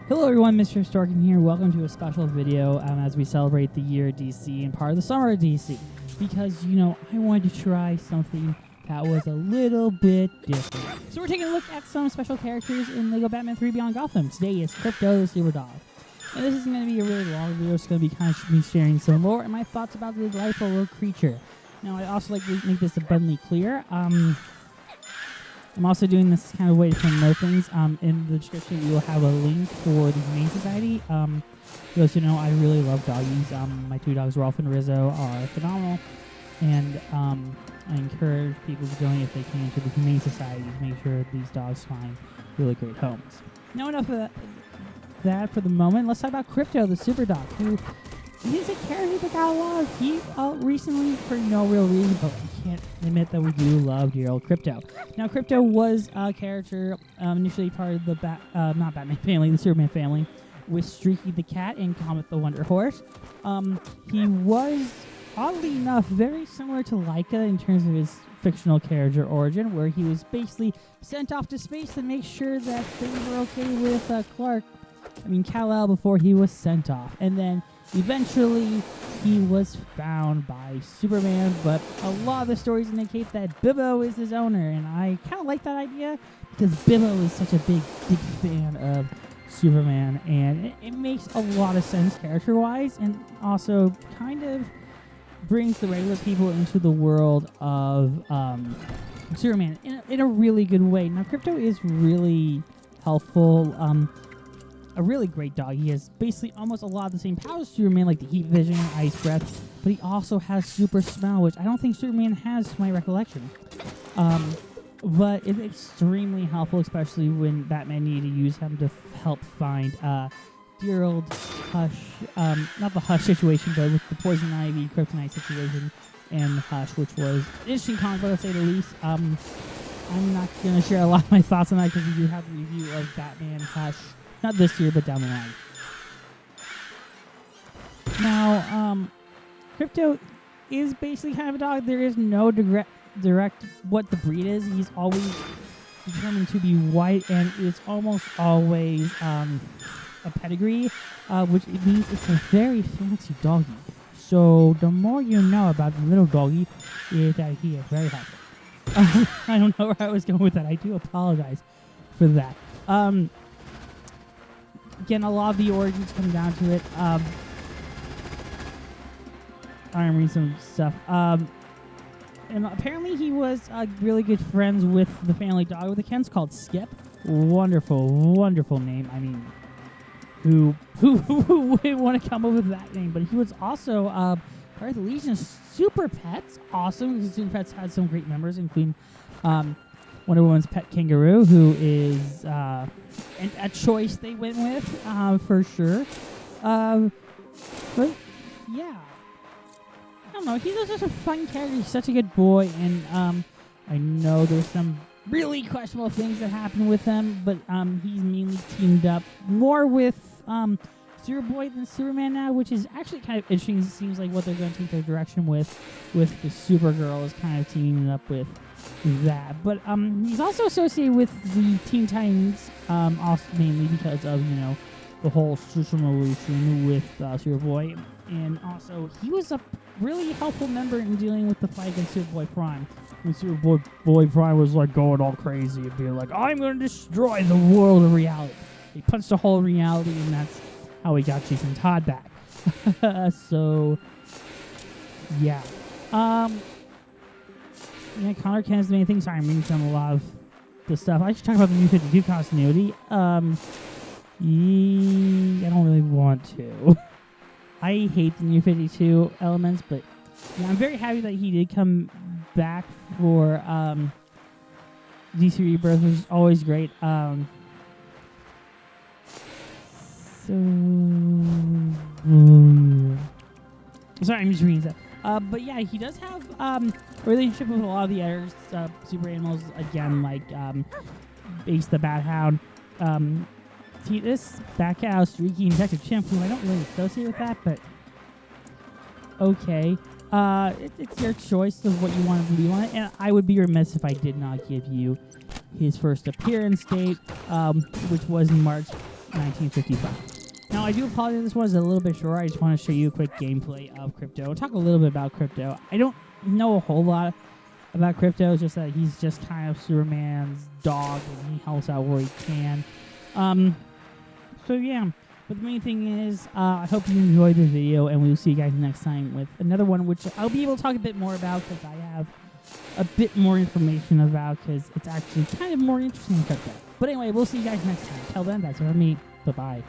Hello everyone, Mr. Storkin here. Welcome to a special video as we celebrate the year of DC and part of the summer of DC. Because, I wanted to try something that was a little bit different. So we're taking a look at some special characters in LEGO Batman 3 Beyond Gotham. Today is Krypto the Super Dog. And this is going to be a really long video. It's going to be kind of me sharing some lore and my thoughts about the delightful little creature. Now, I also like to make this abundantly clear. I'm also doing this kind of way to promote things. In the description, we will have a link for the Humane Society. For those who know, I really love doggies. My two dogs, Rolf and Rizzo, are phenomenal. And I encourage people to join if they can to the Humane Society to make sure these dogs find really great homes. Now, enough of that for the moment. Let's talk about Krypto, the super dog, who is a character that got a lot of heat recently for no real reason, but we can't admit that we do love dear old Krypto. Now, Krypto was a character initially part of the not Batman family, the Superman family, with Streaky the Cat and Comet the Wonder Horse. He was, oddly enough, very similar to Laika in terms of his fictional character origin, where he was basically sent off to space to make sure that things were okay with Kal-El before he was sent off. And then eventually, he was found by Superman, but a lot of the stories indicate that Bibbo is his owner, and I kind of like that idea because Bibbo is such a big fan of Superman, and it makes a lot of sense character-wise, and also kind of brings the regular people into the world of Superman in a really good way. Now, Krypto is really helpful. A really great dog. He has basically almost a lot of the same powers as Superman, like the heat vision, ice breath, but he also has super smell, which I don't think Superman has to my recollection. But it's extremely helpful, especially when Batman needed to use him to help find dear old Hush, not the Hush situation, but with the Poison Ivy, Kryptonite situation, and Hush, which was an interesting comic book, to say the least. I'm not going to share a lot of my thoughts on that because we do have a review of Batman Hush. Not this year, but down the line. Now, Krypto is basically kind of a dog. There is no direct what the breed is. He's always determined to be white, and it's almost always a pedigree, which means it's a very fancy doggy. So the more you know about the little doggy is that he is very helpful. I don't know where I was going with that. I do apologize for that. Again, a lot of the origins come down to it. I'm reading some stuff. And apparently he was really good friends with the family dog with the Kens called Skip. Wonderful, wonderful name. I mean, who would want to come up with that name? But he was also part of the Legion of Super Pets. Awesome, because Super Pets had some great members, including Wonder Woman's pet kangaroo, who is a choice they went with, for sure. But, yeah. I don't know. He's just a fun character. He's such a good boy, and I know there's some really questionable things that happen with him, but he's mainly teamed up more with Superboy than Superman now, which is actually kind of interesting. It seems like what they're going to take their direction with the Supergirl is kind of teaming up with that. But he's also associated with the Teen Titans, also mainly because of, the whole situation with Superboy. And also, he was a really helpful member in dealing with the fight against Superboy Prime. When Superboy Prime was like going all crazy and being like, I'm going to destroy the world of reality. He punched a hole in reality, and that's how he got Jason Todd back. So, yeah. Connor Kent is the main thing. Sorry, I'm reading from a lot of the stuff. I should talk about the New 52 continuity. I don't really want to. I hate the New 52 elements, but I'm very happy that he did come back for DC Rebirth, which is always great. Sorry, I'm just reading that. But yeah, he does have a relationship with a lot of the other super animals, again, like Ace the Bat Hound, Titus, Batcow, Streaky, and Detective Chimp, who I don't really associate with that, but okay. It's your choice of what you want to believe on it, and I would be remiss if I did not give you his first appearance date, which was in March 1955. Now, I do apologize, this was a little bit short. I just want to show you a quick gameplay of Krypto. Talk a little bit about Krypto. I don't know a whole lot about Krypto. It's just that he's just kind of Superman's dog, and he helps out where he can. So yeah. But the main thing is, I hope you enjoyed the video, and we will see you guys next time with another one, which I'll be able to talk a bit more about because I have a bit more information about, because it's actually kind of more interesting than Krypto. But anyway, we'll see you guys next time. Till then, that's it for me. Bye-bye.